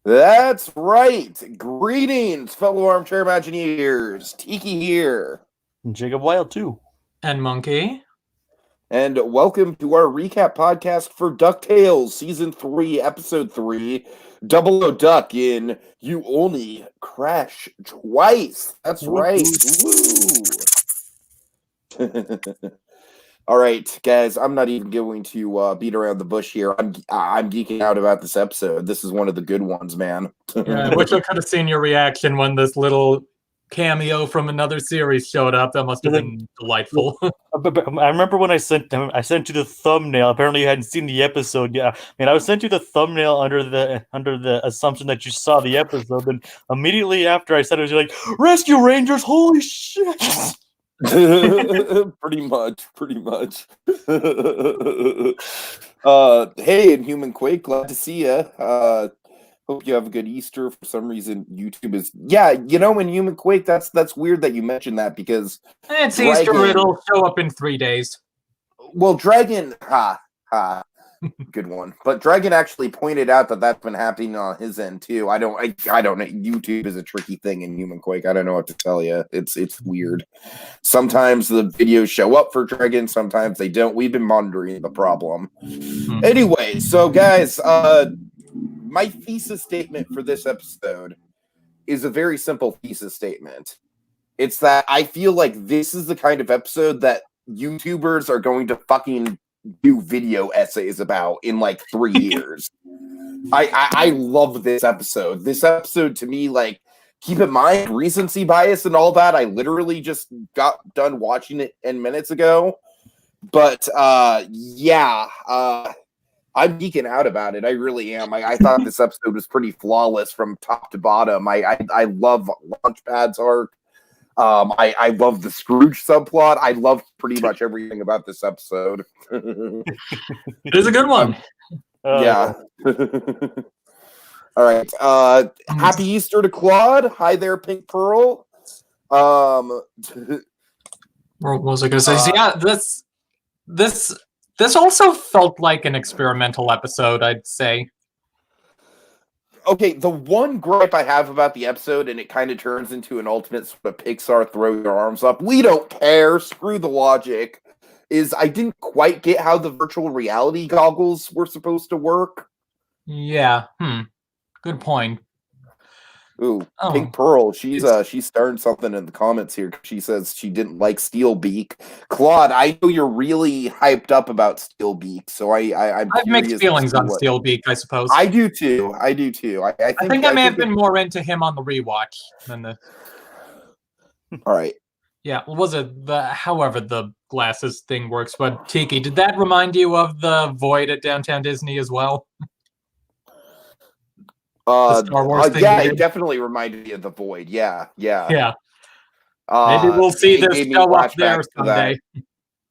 That's right. Greetings, fellow armchair Imagineers. Tiki here. Jacob Wild, too. And Monkey. And welcome to our recap podcast for DuckTales, Season 3, Episode 3, Double O Duck in You Only Crash Twice. That's right. Woo! All right, guys, I'm not even going to beat around the bush here. I'm geeking out about this episode. This is one of the good ones, man. Yeah, I wish I could have seen your reaction when this little cameo from another series showed up. That must have been delightful. I remember when I sent you the thumbnail. Apparently, you hadn't seen the episode yet. I sent you the thumbnail under the assumption that you saw the episode. And immediately after I said it, you're like, "Rescue Rangers! Holy shit!" pretty much. Hey, Inhuman Quake, glad to see you. Hope you have a good Easter. For some reason, YouTube is Inhuman Quake. That's weird that you mentioned that because it's Easter. It'll show up in 3 days. Well, Dragon, good one. But Dragon actually pointed out that that's been happening on his end too. I don't know. YouTube is a tricky thing in Human Quake. I don't know what to tell you. It's weird. Sometimes the videos show up for Dragon, sometimes they don't. We've been monitoring the problem. Anyway, so guys, my thesis statement for this episode is a very simple thesis statement. It's that I feel like this is the kind of episode that YouTubers are going to fucking do video essays about in like 3 years. I love this episode. This episode to me, like, keep in mind recency bias and all that. I literally just got done watching it 10 minutes ago. But I'm geeking out about it. I really am. I thought this episode was pretty flawless from top to bottom. I love Launchpad's arc. I love the Scrooge subplot. I love pretty much everything about this episode. It is a good one. Yeah. All right. Happy Easter to Claude. Hi there, Pink Pearl. What was I going to say? Yeah, this also felt like an experimental episode, I'd say. Okay, the one gripe I have about the episode, and it kind of turns into an ultimate sort of Pixar throw your arms up, we don't care, screw the logic, is I didn't quite get how the virtual reality goggles were supposed to work. Yeah, good point. Ooh, Pink Pearl, she's starting something in the comments here. She says she didn't like Steelbeak. Claude, I know you're really hyped up about Steelbeak, so I have mixed feelings on Steelbeak, I suppose. I do too. I think I may have been more into him on the rewatch than the. All right. Yeah, was it however the glasses thing works? But Tiki, did that remind you of the Void at Downtown Disney as well? Star Wars thing it definitely reminded me of the Void. Yeah. Maybe we'll see this show up there someday.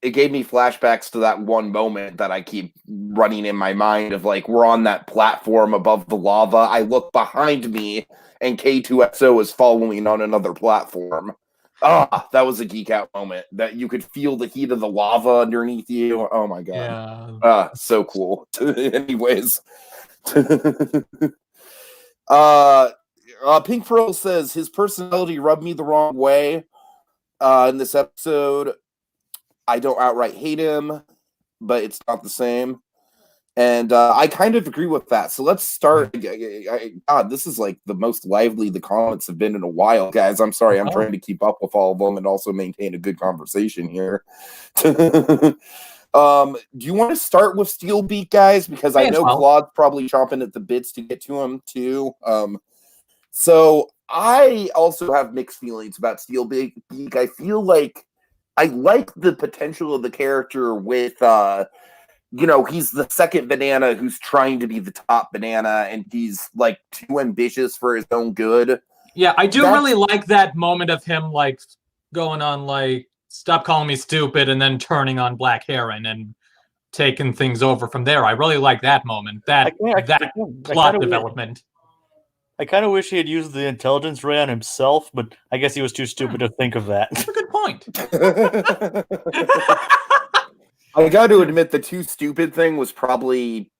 It gave me flashbacks to that one moment that I keep running in my mind of, like, we're on that platform above the lava. I look behind me, and K2SO is following on another platform. That was a geek out moment. That you could feel the heat of the lava underneath you. Oh my god. Yeah. So cool. Anyways. Pink Pearl says his personality rubbed me the wrong way in this episode. I don't outright hate him, but it's not the same. And I kind of agree with that. So let's start. God, this is like the most lively the comments have been in a while, guys. I'm sorry. I'm trying to keep up with all of them and also maintain a good conversation here. Do you want to start with Steelbeak, guys? Because I know Claude's probably chomping at the bits to get to him too. So I also have mixed feelings about Steelbeak. I feel like I like the potential of the character with, he's the second banana who's trying to be the top banana, and he's like too ambitious for his own good. Yeah, I do really like that moment of him like going on like, stop calling me stupid, and then turning on Black Heron and taking things over from there. I really like that moment, that plot development. I kind of wish he had used the intelligence ray on himself, but I guess he was too stupid to think of that. That's a good point. I got to admit, the too stupid thing was probably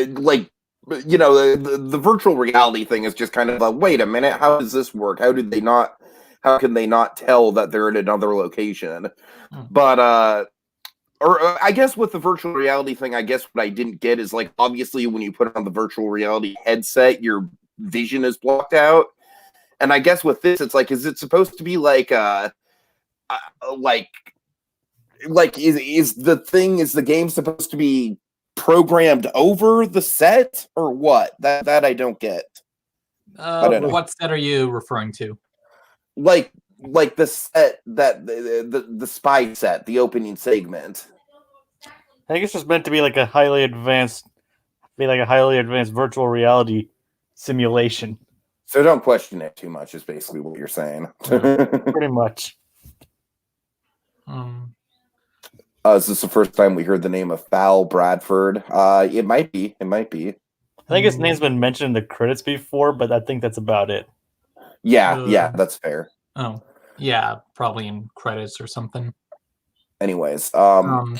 like you know, the virtual reality thing is just kind of like, wait a minute, how does this work? How can they not tell that they're in another location? But I guess with the virtual reality thing, I guess what I didn't get is, like, obviously when you put on the virtual reality headset, your vision is blocked out. And I guess with this, it's like, is it supposed to be like is the game supposed to be programmed over the set or what? That I don't get. I don't know. What set are you referring to? Like the set that the spy set, the opening segment. I think it's just meant to be like a highly advanced virtual reality simulation. So don't question it too much, is basically what you're saying. Pretty much. Is this the first time we heard the name of Fal Bradford? It might be. It might be. I think his name's been mentioned in the credits before, but I think that's about it. Yeah, that's fair. Oh, yeah, probably in credits or something. Anyways, and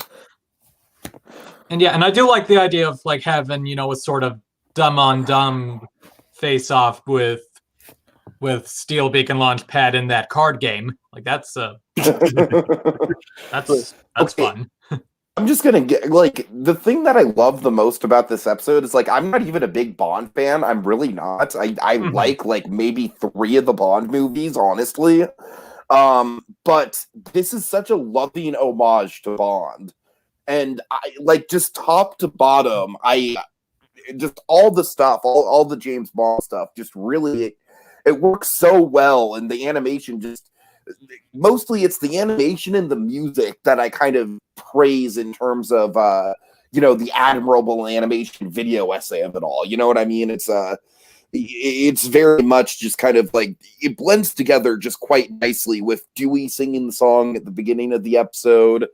I do like the idea of like having, you know, a sort of dumb on dumb face off with Steelbeak and Launchpad in that card game. Like that's fun. I'm just gonna get, like, the thing that I love the most about this episode is, like, I'm not even a big Bond fan. I'm really not. I like maybe 3 of the Bond movies, honestly. But this is such a loving homage to Bond. And I like, just top to bottom, just all the stuff, all the James Bond stuff, just really, it works so well, and the animation just, mostly it's the animation and the music that I kind of praise in terms of, you know, the admirable animation video essay of it all. You know what I mean? It's very much just kind of like, it blends together just quite nicely with Dewey singing the song at the beginning of the episode.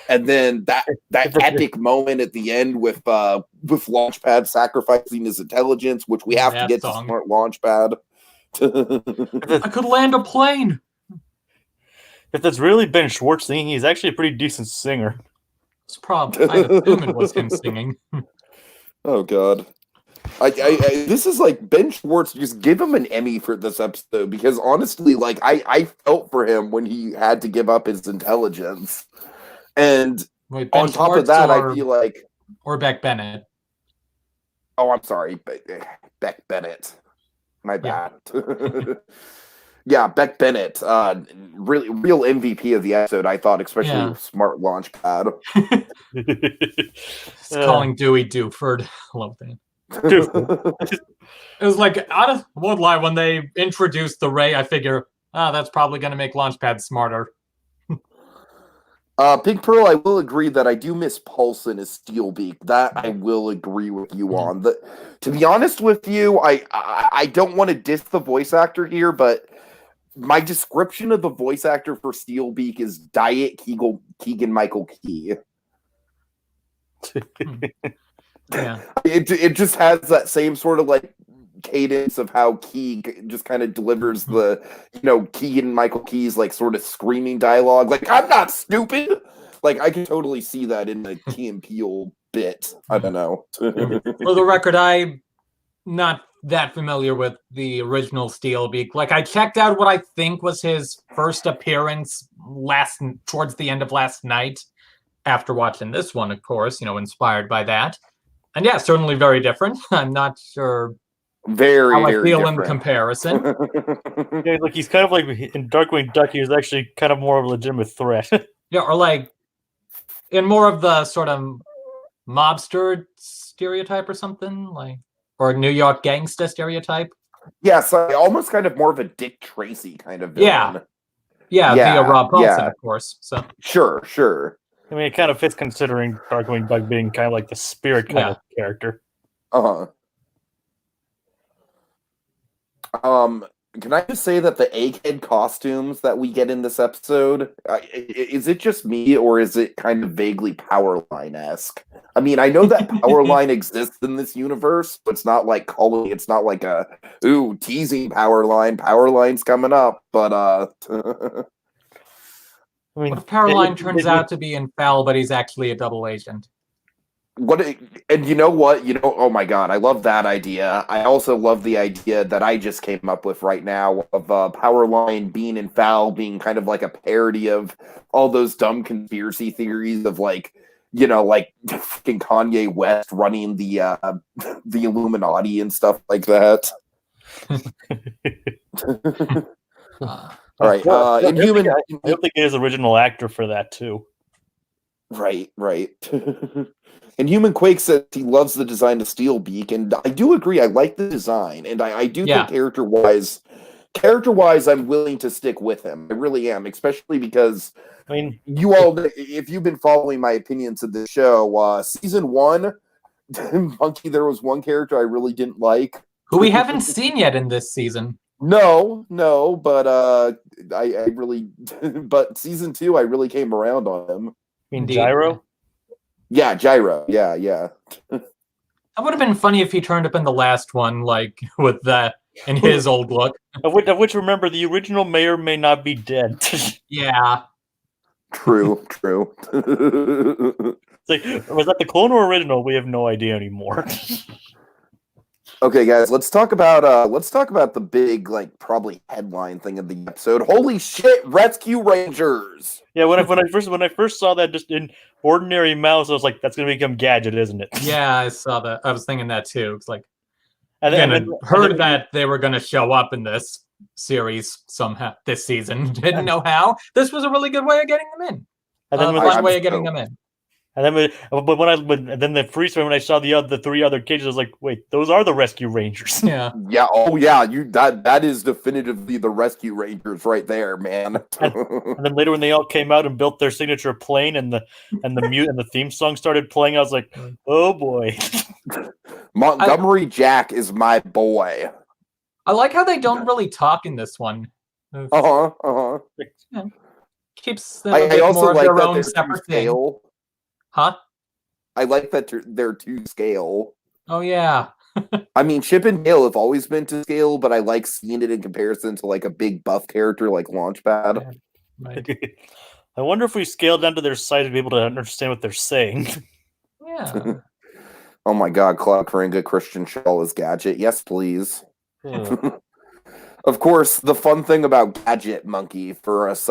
And then that epic moment at the end with Launchpad sacrificing his intelligence, which we have to get to smart Launchpad. I could land a plane. If that's really Ben Schwartz singing, he's actually a pretty decent singer. It's probably, I assume it was him singing. Oh God. This is like Ben Schwartz. Just give him an Emmy for this episode, because honestly, like, I felt for him when he had to give up his intelligence. And wait, on top of that, I feel like, or Beck Bennett. Oh, I'm sorry, Beck Bennett. My bad. Yeah, Beck Bennett, real MVP of the episode, I thought, especially with smart Launchpad. Calling Dewey Duford. I love that. It was like, I won't lie, when they introduced the Ray, I figure, that's probably going to make Launchpad smarter. Big Pearl, I will agree that I do miss Paulson as Steelbeak. That I will agree with you on. To be honest with you, I don't want to diss the voice actor here, but my description of the voice actor for Steelbeak is Diet Keegan-Michael Key. Yeah. It just has that same sort of like cadence of how Key just kind of delivers the, you know, Keegan-Michael Key's like sort of screaming dialogue. Like, I'm not stupid. Like, I can totally see that in the Key and Peele bit. I don't know. For the record, I'm not that familiar with the original Steelbeak. Like, I checked out what I think was his first appearance towards the end of last night, after watching this one, of course, you know, inspired by that. And yeah, certainly very different. I'm not sure how I feel in comparison. Yeah, like, he's kind of like in Darkwing Duck, he was actually kind of more of a legitimate threat. Yeah, or like in more of the sort of mobster stereotype or something, like, or New York gangsta stereotype. Yeah, so almost kind of more of a Dick Tracy kind of villain. Yeah, via Rob Paulson, of course. So Sure. I mean, it kind of fits considering Darkwing Duck being kind of like the spirit kind of character. Can I just say that the Egghead costumes that we get in this episode, is it just me, or is it kind of vaguely Powerline-esque? I mean, I know that Powerline exists in this universe, but it's not like it's not like a, ooh, teasing Powerline. Powerline's coming up, but I mean, what if Powerline turns out to be in Foul, but he's actually a double agent? And you know what? Oh my god, I love that idea. I also love the idea that I just came up with right now of Powerline, Bean, and Foul being kind of like a parody of all those dumb conspiracy theories of like fucking Kanye West running the the Illuminati and stuff like that. All right, Inhuman. I don't think he is original actor for that too. Right. And Quake says he loves the design of Steelbeak, and I do agree. I like the design, and I do think character-wise, I'm willing to stick with him. I really am, especially because you all, if you've been following my opinions of the show, season 1, Monkey, there was one character I really didn't like, who we haven't seen yet in this season. No, but I really, but season 2, I really came around on him. Gyro? Yeah, Gyro. Yeah. That would have been funny if he turned up in the last one, like with that in his old look. Of which, remember, the original may or may not be dead. Yeah. True. It's like, was that the clone or original? We have no idea anymore. Okay, guys, let's talk about the big, like, probably headline thing of the episode. Holy shit, Rescue Rangers! Yeah, when I first saw that just in ordinary mouse, I was like, that's gonna become Gadget, isn't it? Yeah, I saw that. I was thinking that too. It's like, and then heard that they were gonna show up in this series somehow this season. Didn't know how. This was a really good way of getting them in. And then fun way of getting them in. And then, then the freeze frame when I saw the 3 other cages, I was like, "Wait, those are the Rescue Rangers." Yeah. Yeah. Oh, yeah. That is definitively the Rescue Rangers right there, man. and then later, when they all came out and built their signature plane, and the theme song started playing, I was like, "Oh boy." Montgomery Jack is my boy. I like how they don't really talk in this one. Keeps them a bit more of their own separate thing. Huh? I like that they're to scale. Oh, yeah. I mean, Chip and Dale have always been to scale, but I like seeing it in comparison to like a big buff character like Launchpad. Yeah, right. I wonder if we scale down to their size to be able to understand what they're saying. Yeah. Oh my god, Cloud Coringa, Christian Shaw is Gadget. Yes, please. Of course, the fun thing about Gadget Monkey for us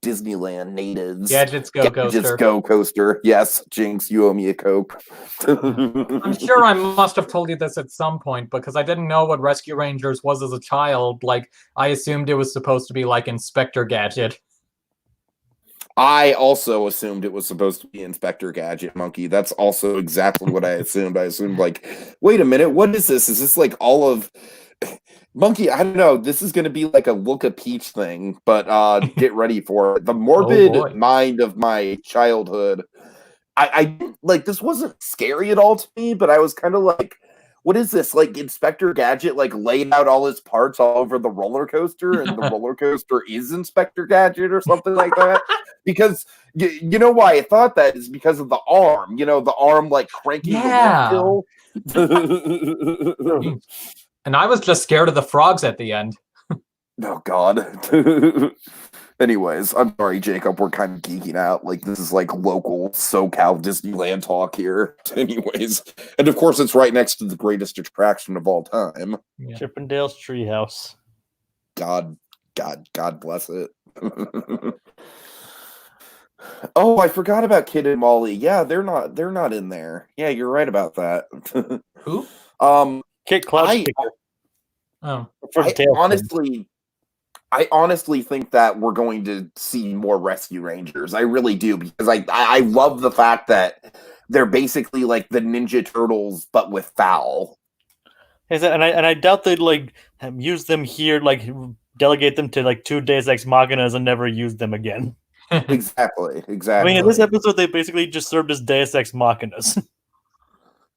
Disneyland natives. Gadgets Go Coaster. Yes, Jinx, you owe me a Coke. I'm sure I must have told you this at some point because I didn't know what Rescue Rangers was as a child. Like, I assumed it was supposed to be like Inspector Gadget. I also assumed it was supposed to be Inspector Gadget Monkey. That's also exactly what I assumed. I assumed, like, wait a minute, what is this? Is this like all of Monkey? I don't know. This is going to be like a Look a Peach thing, but get ready for it. The morbid mind of my childhood. I didn't, like, this wasn't scary at all to me, but I was kind of like, what is this? Like, Inspector Gadget, like, laid out all his parts all over the roller coaster, and the roller coaster is Inspector Gadget or something like that? Because, you know why I thought that is because of the arm. You know, the arm, like, cranking the hill. And I was just scared of the frogs at the end. Oh, God. Anyways, I'm sorry, Jacob. We're kind of geeking out. Like, this is like local SoCal Disneyland talk here. Anyways. And of course, it's right next to the greatest attraction of all time. Yeah. Chippendale's Treehouse. God bless it. Oh, I forgot about Kid and Molly. Yeah, they're not in there. Yeah, you're right about that. Who? Kid Cloud. I honestly think that we're going to see more Rescue Rangers. I really do, because I love the fact that they're basically like the Ninja Turtles, but with Foul. And I doubt they'd like use them here, like delegate them to like 2 Deus Ex Machinas and never use them again. Exactly. I mean, in this episode, they basically just served as Deus Ex Machinas.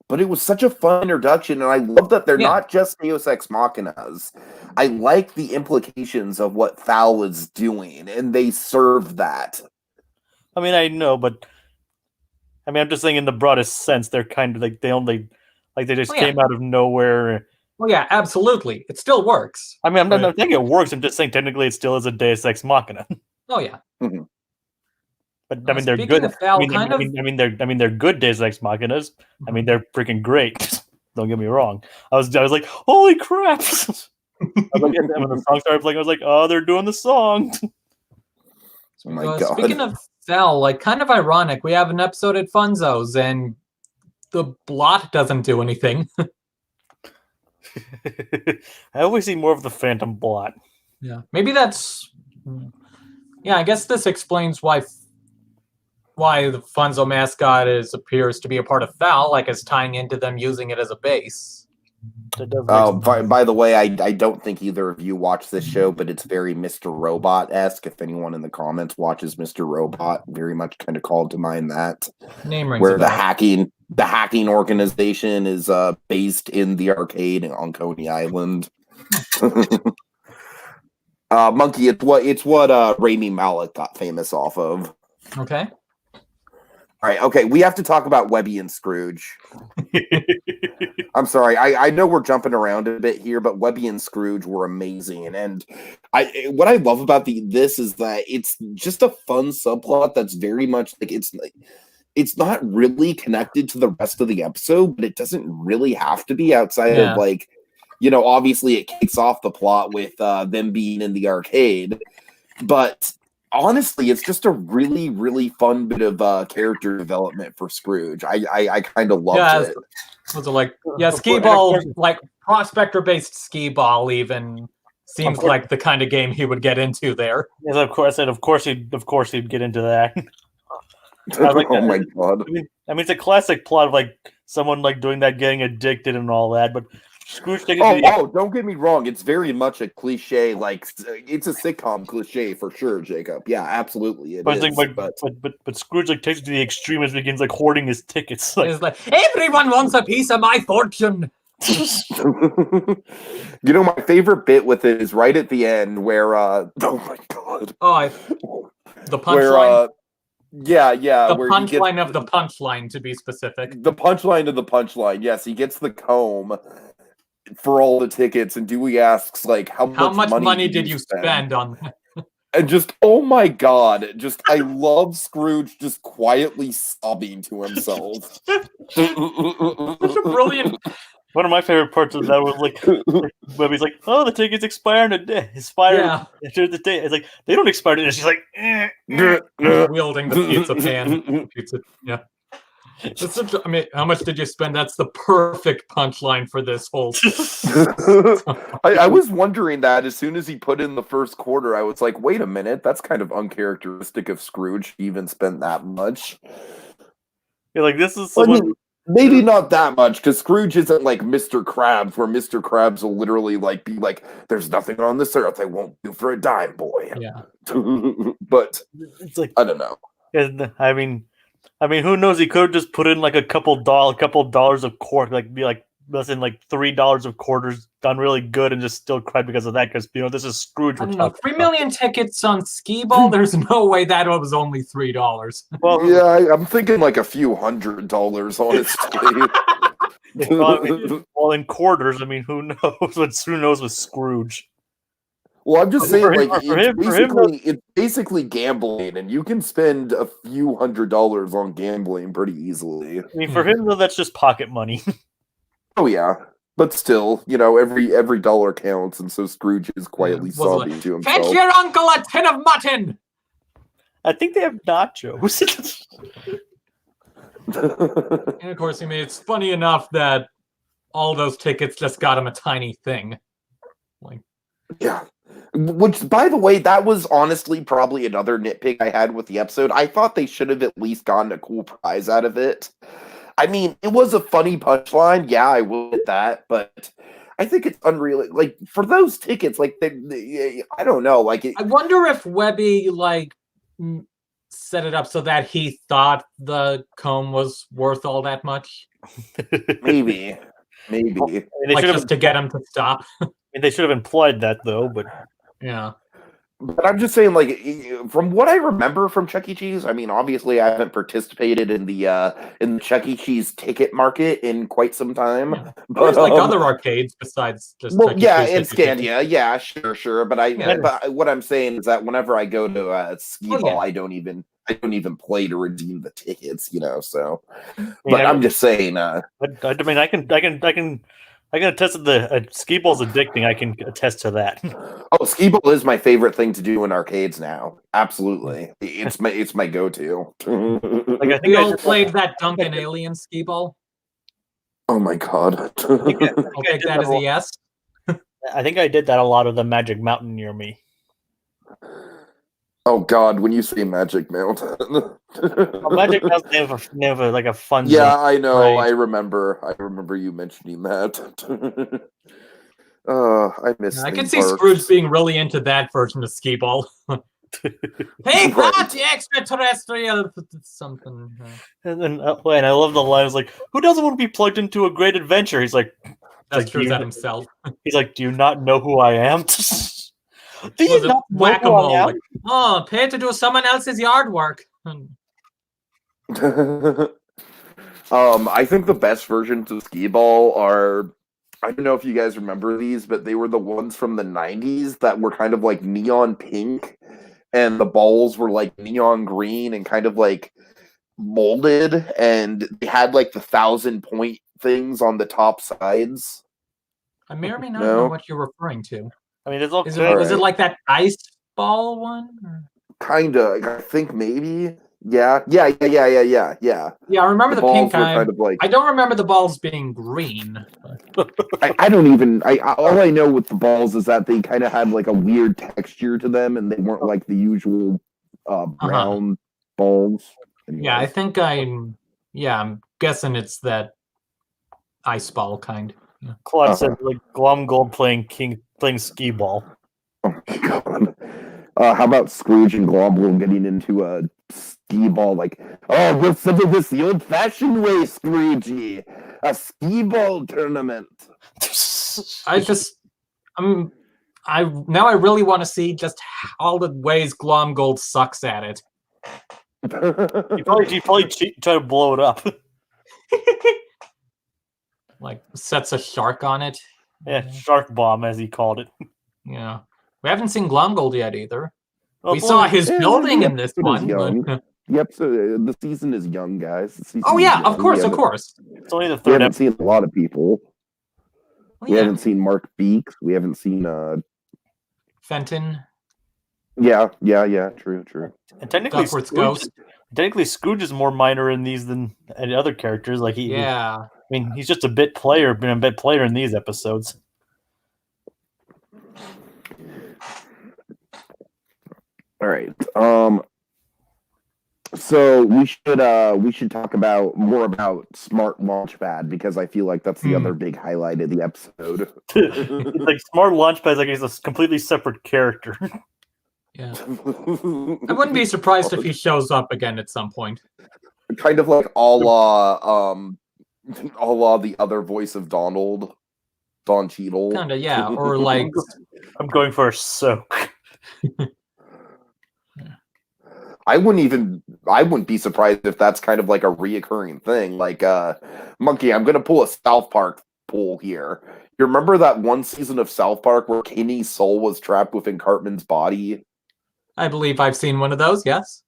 But it was such a fun introduction, and I love that they're not just Deus Ex Machinas. I like the implications of what Foul is doing, and they serve that. I mean, I know, but I mean, I'm just saying in the broadest sense, they're kind of like they just came out of nowhere. Well, yeah, absolutely. It still works. I mean, I'm not saying it works. I'm just saying technically it still is a Deus Ex Machina. Oh, yeah. Mm-hmm. But I mean, they're Speaking good. of Val, they're good Deus Ex Machinas. I mean, they're freaking great. Don't get me wrong. I was like, holy crap! I was like, and when the song started playing, I was like, oh, they're doing the song. Oh my God. Speaking of Val, like kind of ironic, we have an episode at Funzo's and the blot doesn't do anything. I always see more of the Phantom Blot. Yeah, maybe that's. Yeah, I guess this explains why the Funzo mascot appears to be a part of Val, like it's tying into them using it as a base. Oh, by the way, I don't think either of you watch this show, but it's very Mr. Robot-esque. If anyone in the comments watches Mr. Robot, very much kind of called to mind that. Name rings where a the bell. hacking organization is based in the arcade on Coney Island. Monkey, it's what Rami Malek got famous off of. Okay. All right, okay, we have to talk about Webby and Scrooge. I'm sorry, I know we're jumping around a bit here, but Webby and Scrooge were amazing, and what I love about this is that it's just a fun subplot that's very much like it's not really connected to the rest of the episode, but it doesn't really have to be outside of like, obviously it kicks off the plot with them being in the arcade, but honestly, it's just a really, really fun bit of character development for Scrooge. I kind of loved it. Was it like skee ball, like prospector-based skee ball, even seems like the kind of game he would get into there. Yes, of course he'd get into that. Oh my God! I mean, it's a classic plot of like someone like doing that, getting addicted and all that, but Scrooge taking don't get me wrong. It's very much a cliche. Like it's a sitcom cliche for sure, Jacob. Yeah, absolutely. It is. But Scrooge like takes it to the extreme and begins like hoarding his tickets. It's like everyone wants a piece of my fortune. My favorite bit with it is right at the end where oh my God. The punchline. Yeah. The punchline of the punchline, to be specific. The punchline of the punchline. Yes, he gets the comb for all the tickets, and Dewey asks, like, how much money did you spend on that? And just, oh my God, I love Scrooge just quietly sobbing to himself. Such a brilliant. One of my favorite parts of that was like, Webby's like, "Oh, the tickets expire today. Yeah. The day." It's like they don't expire today. She's like, wielding the pizza pan. Yeah. I mean, how much did you spend? That's the perfect punchline for this whole. I was wondering that as soon as he put in the first quarter, I was like, wait a minute, that's kind of uncharacteristic of Scrooge to even spend that much. You're like, this is someone. Maybe not that much, because Scrooge isn't like Mr. Krabs, where Mr. Krabs will literally like be like, "There's nothing on this earth I won't do for a dime, boy." Yeah. But it's like, I don't know. I mean, who knows? He could have just put in like a couple dollars of quarter, like be like less than like $3 of quarters, done really good, and just still cry because of that. Because this is Scrooge. I don't know, 3 million tickets on skee ball. There's no way that was only $3. Well, yeah, I'm thinking like a few $100, honestly. Well, in quarters, I mean, who knows? Who knows with Scrooge? Well, I'm just saying, it's basically gambling, and you can spend a few $100s on gambling pretty easily. I mean, for him, though, that's just pocket money. Oh yeah, but still, every dollar counts, and so Scrooge is quietly sobbing to himself. Fetch your uncle a tin of mutton. I think they have nachos. And of course, I mean, it's funny enough that all those tickets just got him a tiny thing. Yeah. Which, by the way, that was honestly probably another nitpick I had with the episode. I thought they should have at least gotten a cool prize out of it. I mean, it was a funny punchline. Yeah, I will admit that, but I think it's unreal. Like, for those tickets, like, I don't know. Like, I wonder if Webby, set it up so that he thought the comb was worth all that much. Maybe. Just to get him to stop. They should have implied that, though, but... Yeah. But I'm just saying, like, from what I remember from Chuck E. Cheese, I mean, obviously I haven't participated in the Chuck E. Cheese ticket market in quite some time. Yeah. But there's other arcades besides just Chuck E. Cheese in Scandia. Yeah, sure. But but what I'm saying is that whenever I go to skee ball, I don't even I don't even play to redeem the tickets, so. mean, But I'm just saying. I mean, I can attest to the skee ball's addicting. I can attest to that. Oh, skee ball is my favorite thing to do in arcades now. Absolutely, it's my go-to. Like, I think We I all just- played that Duncan Alien skee ball. Oh my god. I'll take that as a yes. I think I did that a lot of the Magic Mountain near me. Oh god, when you say Magic Mountain. Well, Magic Mountain they have like a fun. Yeah, zone, I know. right? I remember you mentioning that. I miss. I can theme see parks. Scrooge being really into that version of skee ball. Hey, Right. party extraterrestrial something. And then and I love the lines like, "Who doesn't want to be plugged into a great adventure?" He's like, That's like, true do you- that himself. he's like, "Do you not know who I am?" Do you Was it not know who I whack-a-mole? am? Like, oh, pay to do someone else's yard work. I think the best versions of skee ball are. I don't know if you guys remember these, but they were the ones from the 90s that were kind of like neon pink, and the balls were like neon green and kind of like molded, and they had like the 1,000-point things on the top sides. I may or may not No? know what you're referring to. I mean, it's all Is good. it, All is it right. like that ice ball one? Or- Kinda. I think maybe. Yeah. Yeah. Yeah, I remember the balls pink. were kind of like. I don't remember the balls being green. I don't even. All I know with the balls is that they kind of had like a weird texture to them, and they weren't like the usual brown balls. Anyway. Yeah, I think I'm guessing it's that ice ball kind. Claude said like Glum Gold playing skee ball. Oh my god. How about Scrooge and Globble getting into a skee ball? Like, oh, we'll settle this the old-fashioned way, Scroogey. A skee ball tournament. I really want to see just all the ways Glomgold sucks at it. You probably try to blow it up. Like sets a shark on it. Yeah, shark bomb as he called it. Yeah. We haven't seen Glomgold yet either. Oh, We saw his Yeah, building the in this episode is one. young. But... The episode, the season is young, guys. The season Oh is yeah, young. of course. It's only the We third haven't episode. seen a lot of people. Well, We yeah. haven't seen Mark Beeks. We haven't seen. Fenton, Yeah. True. And technically, Duckworth's Scrooge is more minor in these than any other characters. Like yeah. I mean, he's just a bit player, been a bit player in these episodes. All right. So we should talk about more about Smart Launchpad because I feel like that's the other big highlight of the episode. It's like Smart Launchpad, like he's a completely separate character. Yeah. I wouldn't be surprised if he shows up again at some point. Kind of like a la the other voice of Donald, Don Cheadle. Kinda, yeah. Or like I'm going for a soak. I wouldn't be surprised if that's kind of like a reoccurring thing. Like, Monkey, I'm gonna pull a South Park poll here. You remember that one season of South Park where Kenny's soul was trapped within Cartman's body? I believe I've seen one of those, yes.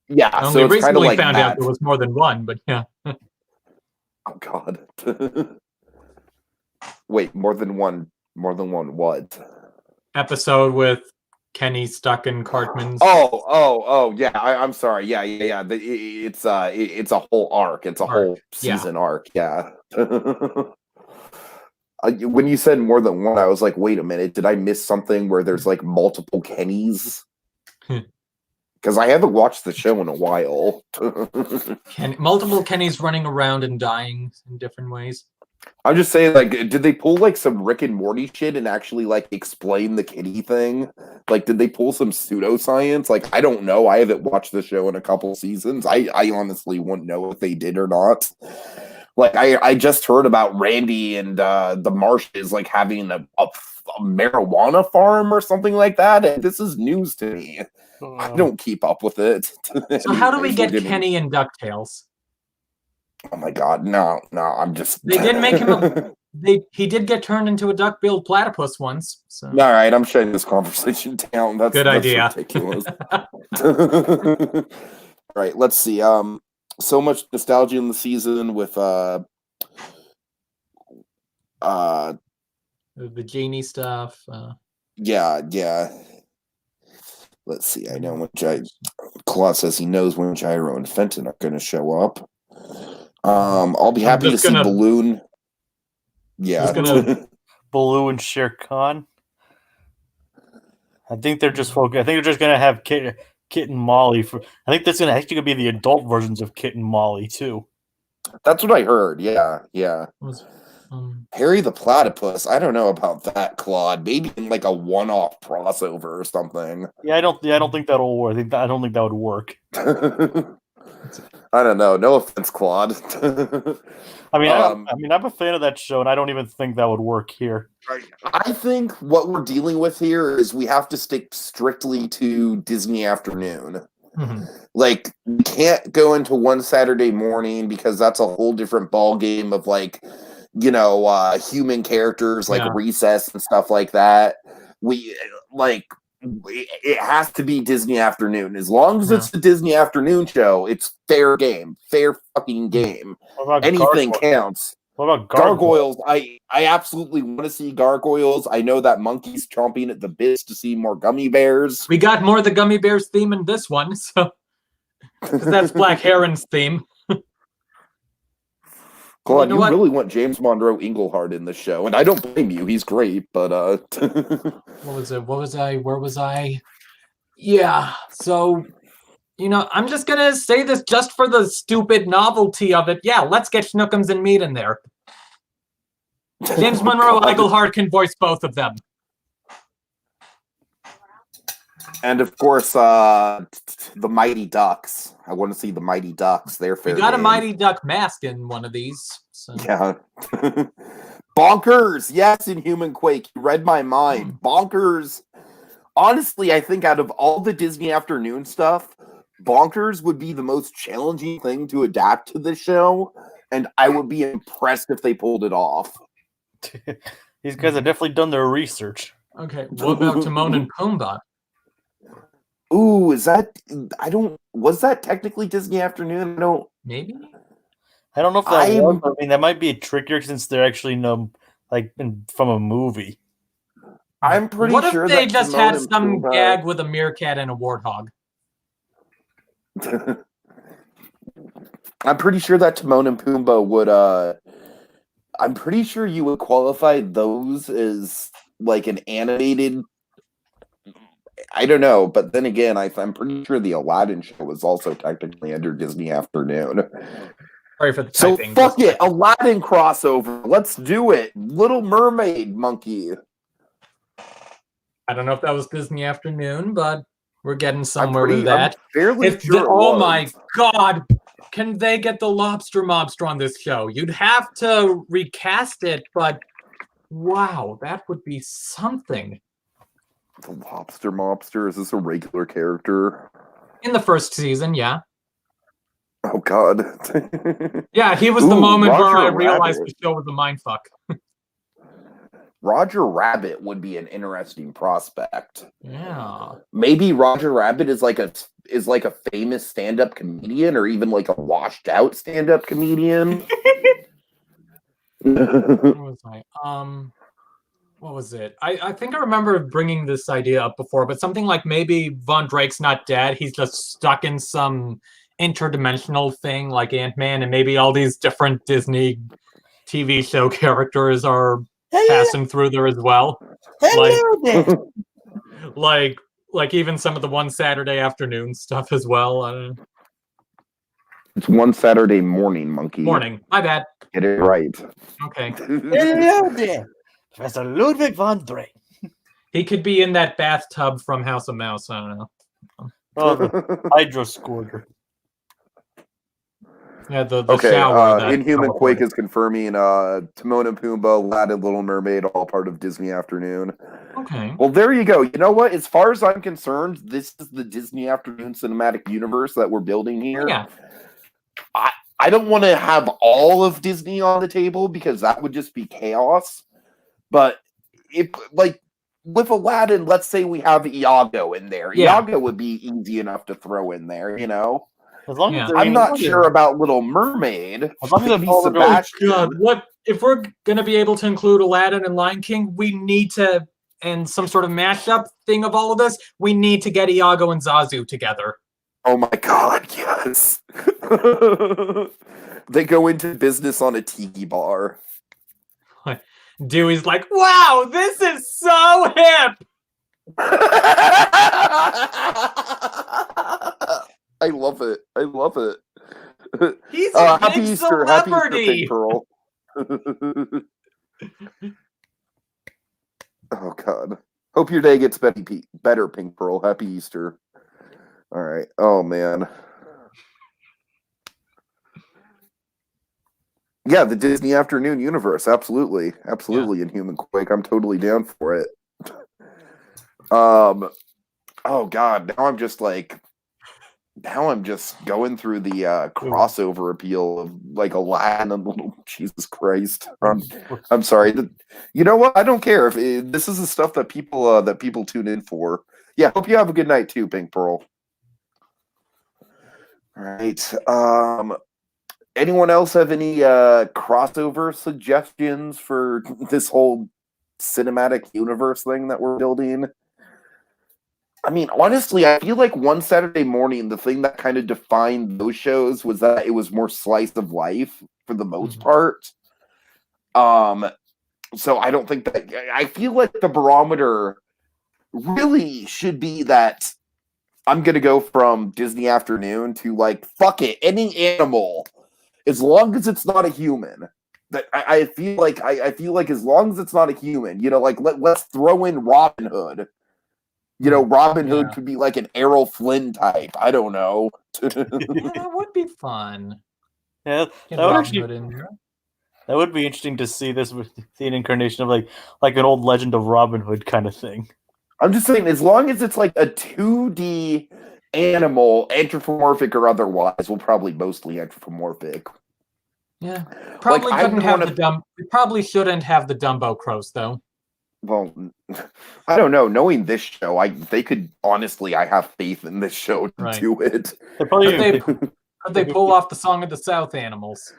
Yeah, I so only it's kind of recently like found out that. there was more than one, but yeah. Oh God. Wait, more than one what? Episode with Kenny stuck in Cartman's. Oh, yeah. I'm sorry. Yeah. It's a whole arc. It's a whole season arc. Yeah. When you said more than one, I was like, wait a minute, did I miss something where there's like multiple Kennys? Because I haven't watched the show in a while. Multiple Kennys running around and dying in different ways. I'm just saying, like, did they pull like some Rick and Morty shit and actually like explain the Kenny thing? Like, did they pull some pseudoscience? Like, I don't know. I haven't watched the show in a couple seasons. I honestly wouldn't know if they did or not. Like, I just heard about Randy and the Marshes like having a marijuana farm or something like that, and this is news to me. I don't keep up with it. So how do we get Anyways, Kenny in DuckTales? Oh my God, no, I'm just. They did make him he did get turned into a duck-billed platypus once. So. All right, I'm shutting this conversation down. That's Good idea. Ridiculous. right, let's see. So much nostalgia in the season with The genie stuff. yeah. Let's see. I know when Claude says he knows when Gyro and Fenton are going to show up. I'll be happy to see Balloon. Yeah, Baloo and Shere Khan. I think they're just focused. I think they're just gonna have Kit and Molly for. I think that's gonna be the adult versions of Kit and Molly too. That's what I heard. Yeah. Harry the Platypus. I don't know about that, Claude. Maybe in like a one-off crossover or something. Yeah, I don't think that'll work. I don't think that would work. I don't know. No offense, Claude. I mean, I'm a fan of that show, and I don't even think that would work here. I think what we're dealing with here is we have to stick strictly to Disney Afternoon. Mm-hmm. Like, we can't go into one Saturday morning because that's a whole different ball game of like, human characters like Recess and stuff like that. It has to be Disney Afternoon. As long as it's a Disney Afternoon show, it's fair game. Fair fucking game. Anything counts. What about Gargoyles? I absolutely want to see Gargoyles. I know that Monkey's chomping at the bits to see more gummy bears. We got more of the gummy bears theme in this one, so that's Black Heron's theme. Claude, you really want James Monroe Englehart in the show, and I don't blame you. He's great, but what was it? Where was I? Yeah. So, I'm just gonna say this just for the stupid novelty of it. Yeah, let's get Schnookums and Meat in there. James Monroe Englehart can voice both of them. And of course, the Mighty Ducks. I want to see the Mighty Ducks. They're fair. We got a Mighty Duck mask in one of these. So. Yeah. Bonkers. Yes, in Human Quake. You read my mind. Bonkers. Honestly, I think out of all the Disney Afternoon stuff, Bonkers would be the most challenging thing to adapt to the show, and I would be impressed if they pulled it off. These guys have definitely done their research. Okay, what about Timon and Pumbaa? Ooh, was that technically Disney Afternoon? Maybe? I don't know if that was. I mean, that might be trickier since they're actually from a movie. I'm pretty sure. What if they just had some gag with a meerkat and a warthog? I'm pretty sure that Timon and Pumbaa would. I'm pretty sure you would qualify those as like an animated. I don't know, but then again, I'm pretty sure the Aladdin show was also technically under Disney Afternoon. Sorry for the typing. So fuck it, Aladdin crossover. Let's do it. Little Mermaid monkey. I don't know if that was Disney Afternoon, but we're getting somewhere with that. I'm fairly sure my God, can they get the Lobster Mobster on this show? You'd have to recast it, but wow, that would be something. The Lobster Mobster, is this a regular character? In the first season, yeah. Oh, God. Yeah, he was the moment where I realized the show was a mindfuck. Roger Rabbit would be an interesting prospect. Yeah. Maybe Roger Rabbit is like a famous stand-up comedian, or even like a washed-out stand-up comedian. What was it? I think I remember bringing this idea up before, but something like maybe Von Drake's not dead. He's just stuck in some interdimensional thing like Ant-Man, and maybe all these different Disney TV show characters are passing through there as well. Like even some of the One Saturday Afternoon stuff as well. I don't know. It's One Saturday Morning, monkey. Morning. My bad. Get it right. Okay. Hello there, Professor Ludwig von Drake. He could be in that bathtub from House of Mouse. I don't know. Oh, the Hydro Scourger. Yeah, the shower. Inhuman Quake is confirming Timon and Pumbaa, Aladdin, Little Mermaid, all part of Disney Afternoon. Okay. Well, there you go. You know what? As far as I'm concerned, this is the Disney Afternoon cinematic universe that we're building here. Yeah. I don't want to have all of Disney on the table because that would just be chaos. But if, like, with Aladdin, let's say we have Iago in there. Yeah. Iago would be easy enough to throw in there, you know? As long Yeah. as they're I'm not Okay. sure about Little Mermaid. As long as they Maybe follow the- Oh Sebastian. God! What if we're gonna be able to include Aladdin and Lion King? We need to, and some sort of mashup thing of all of this. We need to get Iago and Zazu together. Oh my god, yes. They go into business on a tiki bar. Dewey's like, "Wow, this is so hip." I love it. I love it. He's a Happy big Easter, happy Easter, celebrity. Pink Pearl. Oh god. Hope your day gets better, Pink Pearl. Happy Easter. All right. Oh man. Yeah, the Disney Afternoon Universe. Absolutely. Absolutely in Human Quake. I'm totally down for it. Oh god, now I'm just going through the crossover appeal of like Aladdin and Little Jesus Christ. I'm sorry. You know what? I don't care if this is the stuff that people tune in for. Yeah, hope you have a good night too, Pink Pearl. All right. Anyone else have any crossover suggestions for this whole cinematic universe thing that we're building? I mean, honestly, I feel like One Saturday Morning, the thing that kind of defined those shows was that it was more slice of life for the most part. So I don't think that I feel like the barometer really should be that I'm gonna go from Disney Afternoon to like fuck it, any animal, as long as it's not a human. That I feel like I feel like as long as it's not a human, you know, like let's throw in Robin Hood. You know, Robin Hood could be like an Errol Flynn type. I don't know. Yeah, that would be fun. Yeah, Get that would Robin actually Hood in there. that would be interesting to see this with see an incarnation of like an old Legend of Robin Hood kind of thing. I'm just saying, as long as it's like a 2D animal, anthropomorphic or otherwise, well, probably mostly anthropomorphic. Yeah, probably I couldn't would have wanna- the dumb. We probably shouldn't have the Dumbo crows though. Well, I don't know. Knowing this show, I have faith in this show to Right. do it. They probably Could they pull off the Song of the South animals?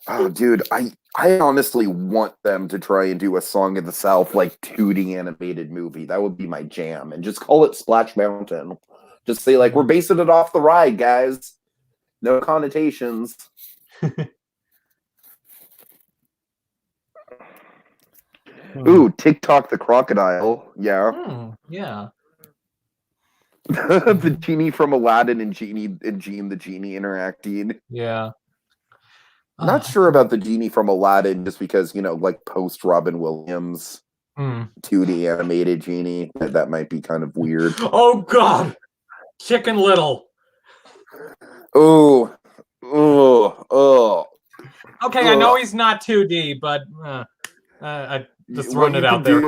Oh, dude, I honestly want them to try and do a Song of the South like 2D animated movie. That would be my jam, and just call it Splash Mountain. Just say like we're basing it off the ride, guys. No connotations. Ooh, TikTok the crocodile. Yeah. Yeah. The genie from Aladdin and Gene the genie interacting. Yeah. Not sure about the genie from Aladdin just because, you know, like post Robin Williams 2D animated genie. That might be kind of weird. Oh God, Chicken Little. Oh. Okay, I know he's not 2D, but just throwing it out there.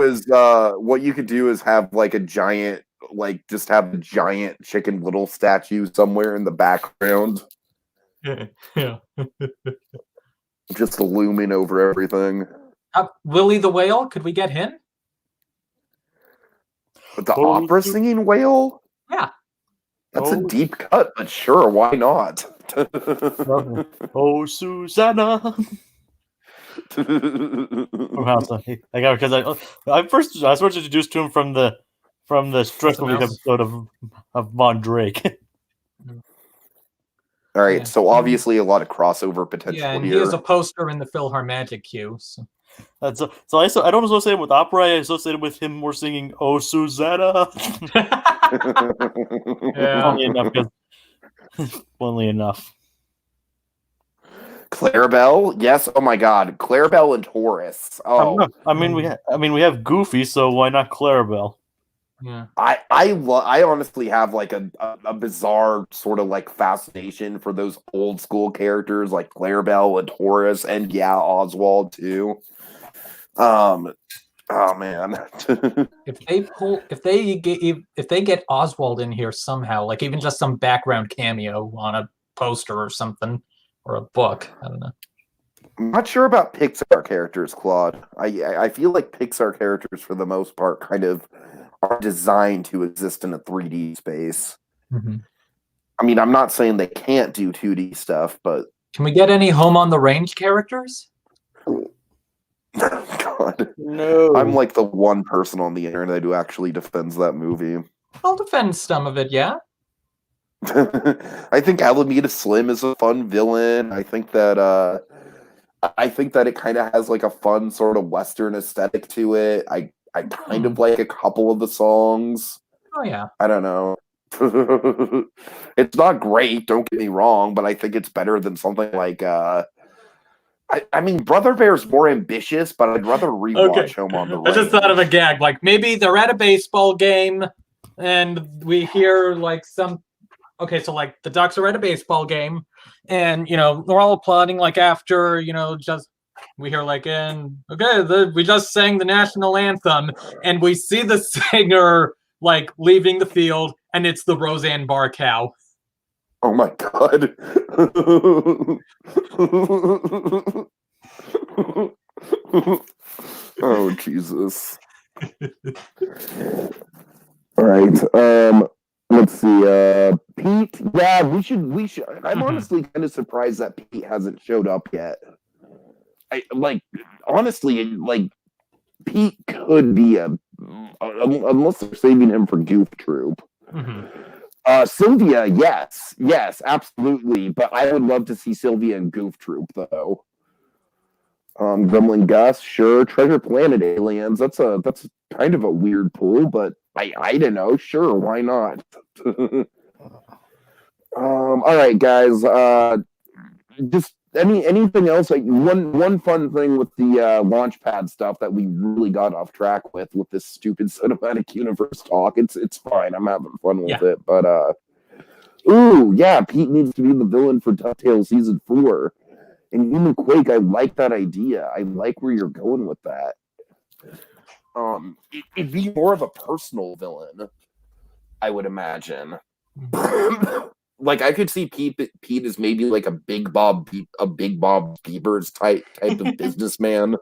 What you could do is have like a giant, like just have a giant Chicken Little statue somewhere in the background, Yeah. just looming over everything. Willie the Whale, could we get him? But the opera singing whale? Yeah. That's a deep cut, but sure, why not? Oh, Susanna. From House. I got because I was first introduced to him from the Stress Movies episode of Von Drake. All right, so obviously a lot of crossover potential Yeah, and here. he has a poster in the PhilharMagic queue. So. I don't associate him with opera. I associated with him more singing "Oh Susanna." Yeah. Funnily enough. Clarabelle, yes. Oh my God, Clarabelle and Taurus. Oh, I mean we have Goofy, so why not Clarabelle? Yeah. I honestly have like a bizarre sort of like fascination for those old school characters like Clarabelle and Taurus, and yeah, Oswald too. Oh man. if they get Oswald in here somehow, like even just some background cameo on a poster or something, or a book, I don't know. I'm not sure about Pixar characters, Claude. I feel like Pixar characters for the most part kind of are designed to exist in a 3D space. Mm-hmm. I mean, I'm not saying they can't do 2D stuff, but Can we get any Home on the Range characters? God, No. I'm like the one person on the internet who actually defends that movie. I'll defend some of it, yeah. I think Alameda Slim is a fun villain. I think that it kind of has like a fun sort of Western aesthetic to it. I kind of like a couple of the songs. Oh yeah. I don't know. It's not great, don't get me wrong, but I think it's better than something like I mean, Brother Bear's more ambitious, but I'd rather rewatch Home on the Range. I just thought of a gag. Like maybe they're at a baseball game and we hear like some. Okay, so like the Ducks are at a baseball game, and they're all applauding. Like after just we hear like we just sang the national anthem, and we see the singer like leaving the field, and it's the Roseanne Barr cow. Oh my God. Oh Jesus. All right. Let's see. Pete. Yeah, we should. I'm honestly kind of surprised that Pete hasn't showed up yet. Honestly, Pete could be unless they're saving him for Goof Troop. Sylvia, yes, absolutely. But I would love to see Sylvia and Goof Troop though. Gremlin Gus, sure. Treasure Planet aliens. That's kind of a weird pull, but I don't know. Sure, why not? All right, guys. Just anything else? Like one fun thing with the Launchpad stuff that we really got off track with this stupid cinematic universe talk. It's fine. I'm having fun with it, but ooh, yeah, Pete needs to be the villain for DuckTales season 4. And Human Quake, I like that idea. I like where you're going with that. It'd be more of a personal villain, I would imagine. Like I could see Pete as maybe like a Big Bob Beavers type of businessman.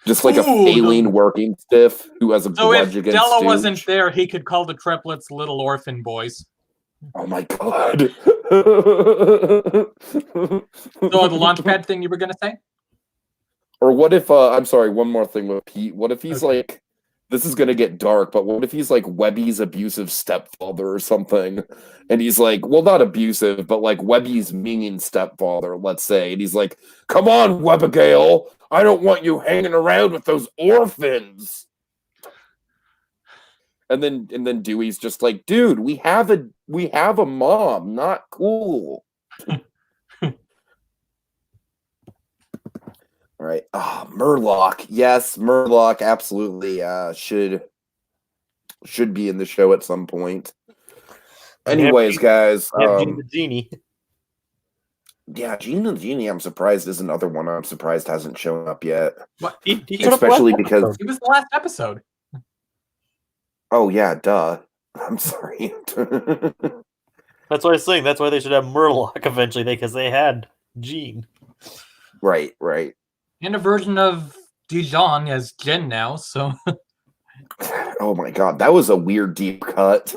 Just like a failing working stiff who has a grudge against Della Stooge. wasn't there, he could call the triplets Little Orphan Boys. Oh my God. So the Launchpad thing you were gonna say? Or what if I'm sorry, one more thing with Pete. What if he's like, this is gonna get dark, but what if he's like Webby's abusive stepfather or something? And he's like, well, not abusive, but like Webby's mean stepfather, let's say. And he's like, come on, Webigail, I don't want you hanging around with those orphans. And then Dewey's just like, dude, we have a mom, not cool. All right. Merlok. Yes, Merlok absolutely should be in the show at some point. Anyways, guys. Gene the Genie. Yeah, Gene the Genie, I'm surprised is another one I'm surprised hasn't shown up yet. What? Especially because It was the last episode. Oh yeah, duh. I'm sorry. That's what I was saying. That's why they should have Merlok eventually, because they had Gene. Right. And a version of Dijon as Jen now, so. Oh my God, that was a weird deep cut.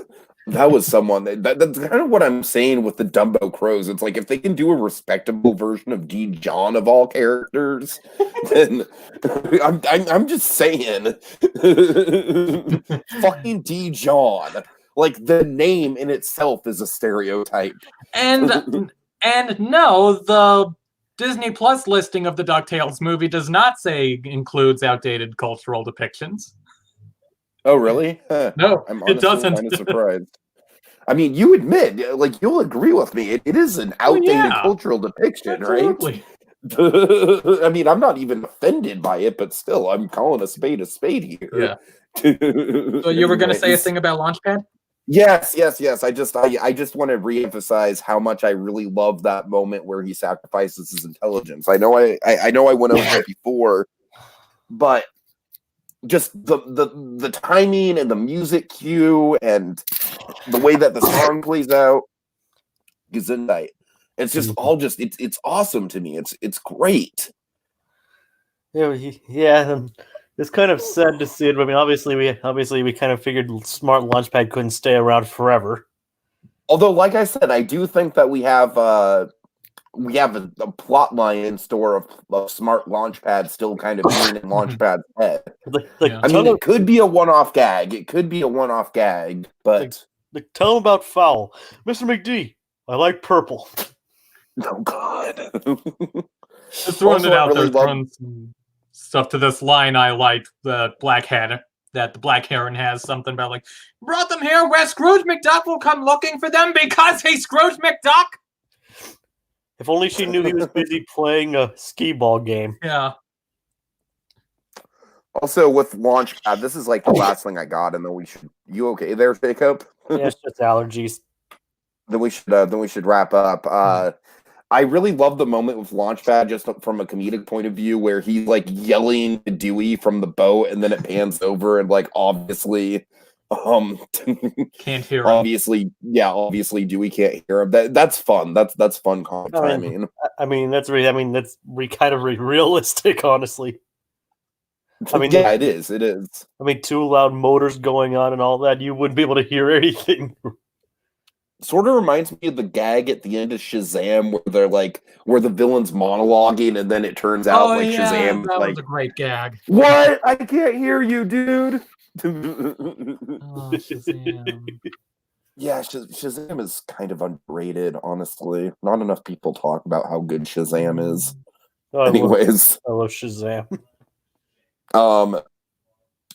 That was someone that's kind of what I'm saying with the Dumbo Crows. It's like if they can do a respectable version of Dijon of all characters, then I'm just saying, fucking Dijon. Like the name in itself is a stereotype. And no, the Disney Plus listing of the DuckTales movie does not say includes outdated cultural depictions. Oh, really? No, I'm it doesn't. kind of surprised. I mean, you admit, like, you'll agree with me. It is an outdated cultural depiction, Absolutely. right? I mean, I'm not even offended by it, but still, I'm calling a spade here. Yeah. So you were going to say a thing about Launchpad? Yes. I just want to reemphasize how much I really love that moment where he sacrifices his intelligence. I know I went over that before, but just the timing and the music cue and the way that the song plays out, Gesundheit. It's just all it's awesome to me. It's great. Yeah. It's kind of sad to see it. I mean, obviously we kind of figured Smart Launchpad couldn't stay around forever. Although, like I said, I do think that we have a plot line in store of Smart Launchpad still kind of being in Launchpad's head. Yeah. I mean, it could be a one-off gag. It could be a one-off gag, but tell him about foul, Mr. McD. I like purple. oh god. Just throwing Also, it out I really there, throwing some stuff to this line I like, the black heron has something about like, brought them here where Scrooge McDuck will come looking for them because he's Scrooge McDuck. If only she knew he was busy playing a skee ball game. Yeah. Also, with Launchpad, this is like the last thing I got, and then we should. You okay there, Jacob? Yeah, it's just allergies. Then we should wrap up. I really love the moment with Launchpad, just from a comedic point of view, where he's like yelling to Dewey from the boat, and then it pans over, and like obviously, can't hear him. Obviously Dewey can't hear him. That's fun. That's fun comic timing. That's kind of realistic, honestly. I mean, yeah, it is. It is. I mean, two loud motors going on and all that, you wouldn't be able to hear anything. Sort of reminds me of the gag at the end of Shazam where the villain's monologuing and then it turns out Shazam. That was a great gag. What? I can't hear you, dude. Shazam. Yeah, Shazam is kind of underrated, honestly. Not enough people talk about how good Shazam is. I love Shazam.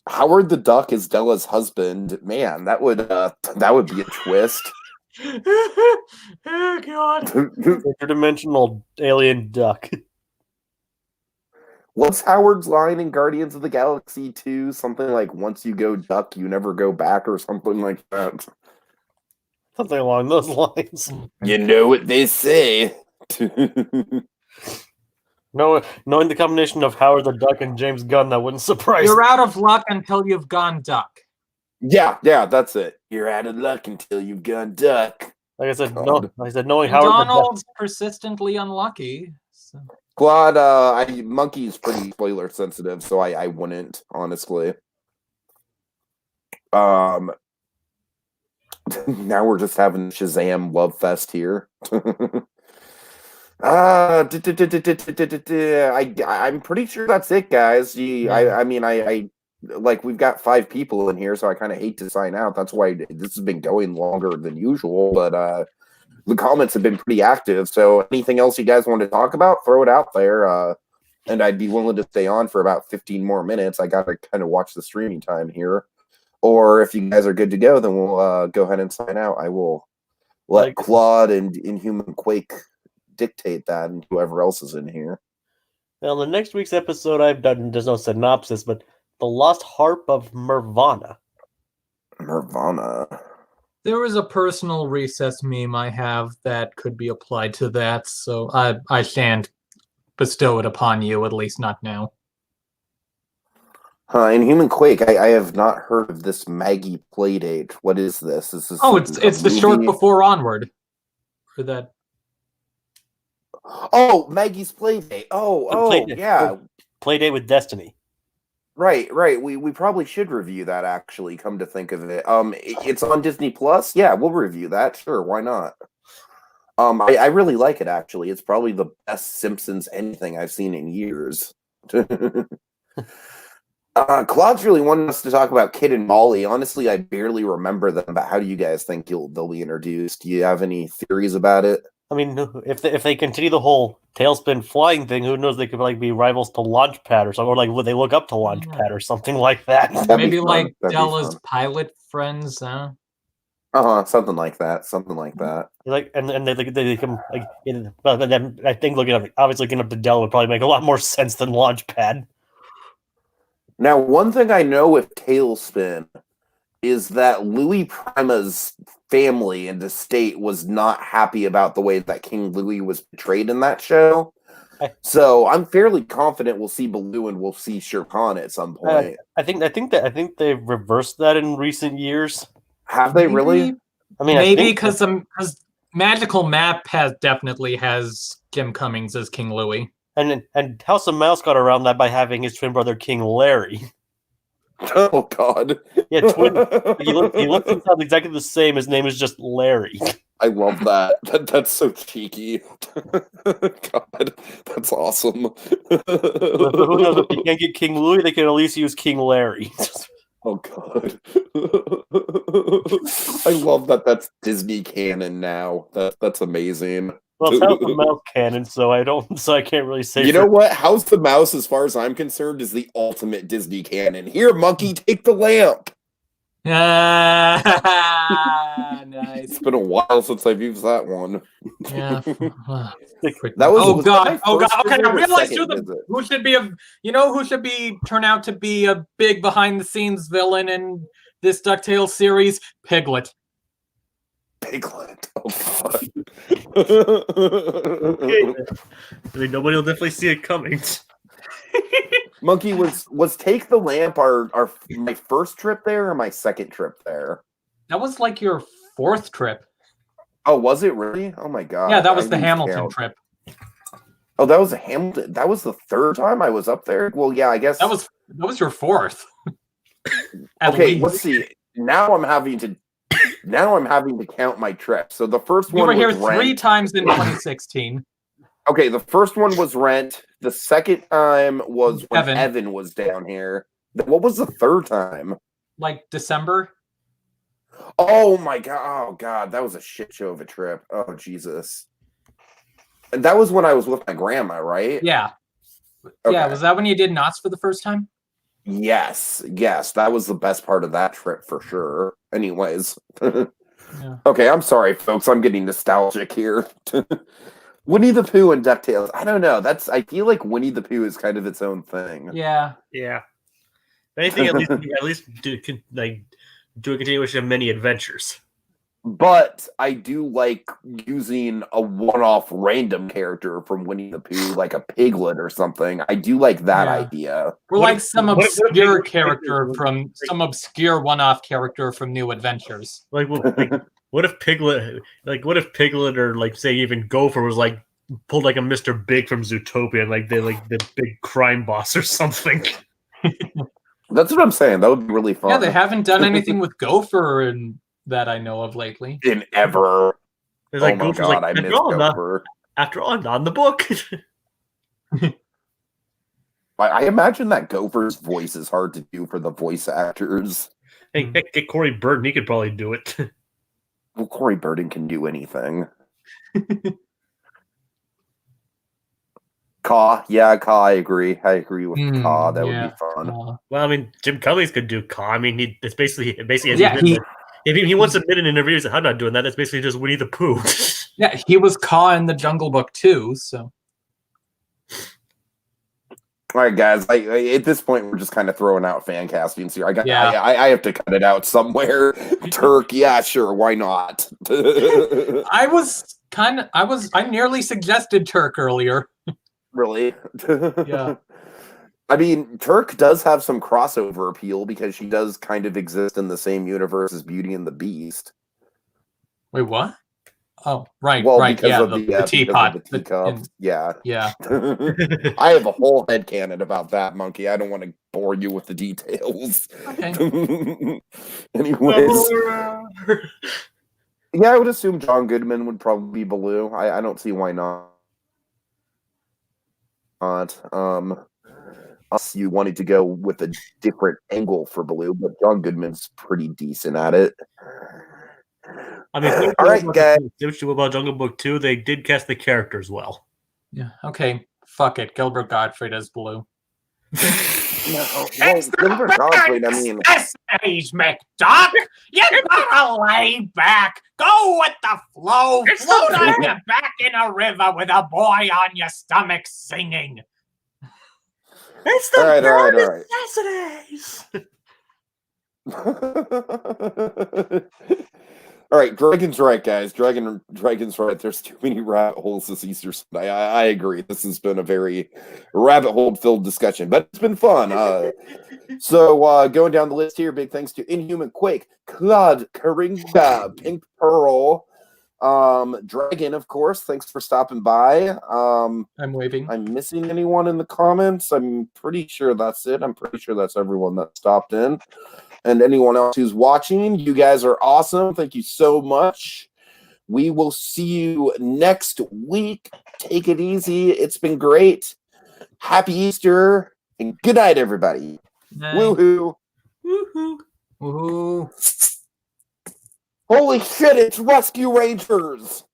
Howard the Duck is Della's husband. Man, that would be a twist. Oh god. Interdimensional alien duck. What's Howard's line in Guardians of the Galaxy 2? Something like, once you go duck, you never go back, or something like that. Something along those lines. You know what they say. Knowing the combination of Howard the Duck and James Gunn, that wouldn't surprise me. You're out of luck until you've gone duck. Yeah, that's it. You're out of luck until you've gone duck. Like I said, God. knowing Howard Donald's persistently unlucky. So. Claude, Monkey's pretty spoiler sensitive, so I wouldn't, honestly. Now we're just having Shazam love fest here. I'm pretty sure that's it, guys. We've got 5 people in here, so I kind of hate to sign out. That's why this has been going longer than usual, but the comments have been pretty active. So anything else you guys want to talk about, throw it out there. And I'd be willing to stay on for about 15 more minutes. I got to kind of watch the streaming time here. Or if you guys are good to go, then we'll go ahead and sign out. I will let Claude and Inhuman Quake dictate that, and whoever else is in here. Now, the next week's episode I've done, there's no synopsis, but The Lost Harp of Nirvana. There was a personal recess meme I have that could be applied to that, so I shan't bestow it upon you, at least not now. Inhuman Quake, I have not heard of this Maggie Playdate. What is this? Is this it's the short before Onward. For that. Oh, Maggie's Playdate. Yeah. Playdate with Destiny. Right. We probably should review that, actually, come to think of it. It's on Disney Plus. Yeah, we'll review that. Sure, why not? I really like it, actually. It's probably the best Simpsons anything I've seen in years. Claude's really wanted us to talk about Kid and Molly. Honestly, I barely remember them, but how do you guys think they'll be introduced? Do you have any theories about it? I mean, if they continue the whole tailspin flying thing, who knows? They could be rivals to Launchpad or something, or would they look up to Launchpad or something like that? Maybe like Della's pilot friends, huh? Something like that. Like, and they come like. I think looking up to Della would probably make a lot more sense than Launchpad. Now, one thing I know with Tailspin is that Louis Prima's family and estate was not happy about the way that King Louis was portrayed in that show. So I'm fairly confident we'll see Baloo and we'll see Shere Khan at some point. I think they've reversed that in recent years. Have they really? I mean, maybe because Magical Map definitely has Jim Cummings as King Louis. And House of Mouse got around that by having his twin brother King Larry. Oh God. Yeah, twin. He looks and sounds exactly the same. His name is just Larry. I love that. That's so cheeky. God, that's awesome. But who knows, if they can't get King Louis, they can at least use King Larry. Oh God. I love that that's Disney canon now. That's amazing. Well, it's House of Mouse canon, so I can't really say. You know what? House the Mouse, as far as I'm concerned, is the ultimate Disney canon. Here, monkey, take the lamp. Nice. It's been a while since I've used that one. Yeah. That was. Oh God. Okay, visit I or realized second who should be who should turn out to be a big behind the scenes villain in this DuckTales series? Piglet. Piglet. Oh God. Okay, I mean, nobody will definitely see it coming. Monkey, was Take the Lamp our my first trip there or my second trip there? That was like your fourth trip. Oh, was it really? Oh my God. Yeah, that was I the lose Hamilton count. trip. Oh, that was a Hamilton. That was the third time I was up there. Well, yeah, I guess That was your fourth. At okay. least. Let's see. Now I'm having to count my trips. So the first You one were here was Rent. 3 times in 2016. Okay, the first one was Rent. The second time was when Evan. Evan was down here. What was the third time? Like December. Oh my God! Oh God, that was a shit show of a trip. Oh Jesus! And that was when I was with my grandma, right? Yeah. Okay. Yeah, was that when you did Knots for the first time? Yes, that was the best part of that trip for sure. Anyways, Yeah. Okay, I'm sorry, folks. I'm getting nostalgic here. Winnie the Pooh and DuckTales. I don't know. I feel like Winnie the Pooh is kind of its own thing. Yeah. Yeah. If anything, at least do a continuation of many adventures. But I do like using a one-off random character from Winnie the Pooh, like a piglet or something. I do like that idea. Or What like if- some what if- obscure character from some obscure one-off character from New Adventures. What if Piglet, or like say even Gopher was like pulled like a Mr. Big from Zootopia, and like they like the big crime boss or something. That's what I'm saying. That would be really fun. Yeah, they haven't done anything with Gopher and that I know of lately. In ever. It's like oh my Gopher's God, like, I miss Gopher. after all, not in the book. I imagine that Gopher's voice is hard to do for the voice actors. Hey, get Corey Burton. He could probably do it. Well, Corey Burton can do anything. Caw. Yeah, Caw, I agree. I agree with Caw. That would be fun. Well, I mean, Jim Cummings could do Caw. I mean, it's basically. Yeah, if he wants to admit in interviews, I'm not doing that. That's basically just Winnie the Pooh. Yeah, he was Caw in the Jungle Book too. So. All right, guys. At this point, we're just kind of throwing out fan castings here. Yeah. I have to cut it out somewhere. Turk, yeah, sure, why not? I nearly suggested Turk earlier. Really? Yeah. I mean, Turk does have some crossover appeal because she does kind of exist in the same universe as Beauty and the Beast. Wait, what? Oh, right, Well, right. because Yeah, of the teapot. Because of the teacups. Yeah. Yeah. I have a whole headcanon about that, Monkey. I don't want to bore you with the details. Okay. Anyways. Yeah, I would assume John Goodman would probably be Baloo. I don't see why not. Unless you wanted to go with a different angle for Baloo, but John Goodman's pretty decent at it. I mean, all right, guys. About Jungle Book 2, they did cast the characters well. Yeah. Okay. Fuck it. Gilbert Gottfried as Baloo. No, Gilbert Gottfried, I mean, Essays, McDuck. You gotta lay back. Go with the flow. Float on your back in a river with a boy on your stomach singing. It's the necessities. All right, Dragon's right, guys. Dragon's right. There's too many rabbit holes this Easter Sunday. I agree. This has been a very rabbit hole-filled discussion, but it's been fun. So going down the list here, big thanks to Inhuman Quake, Claude, Karinga, Pink Pearl, Dragon, of course, thanks for stopping by. I'm waving. I'm missing anyone in the comments? I'm pretty sure that's it. I'm pretty sure that's everyone that stopped in. And anyone else who's watching, you guys are awesome. Thank you so much. We will see you next week. Take it easy. It's been great. Happy Easter and good night, everybody. Night. Woohoo. Woohoo. Woohoo. Holy shit, it's Rescue Rangers.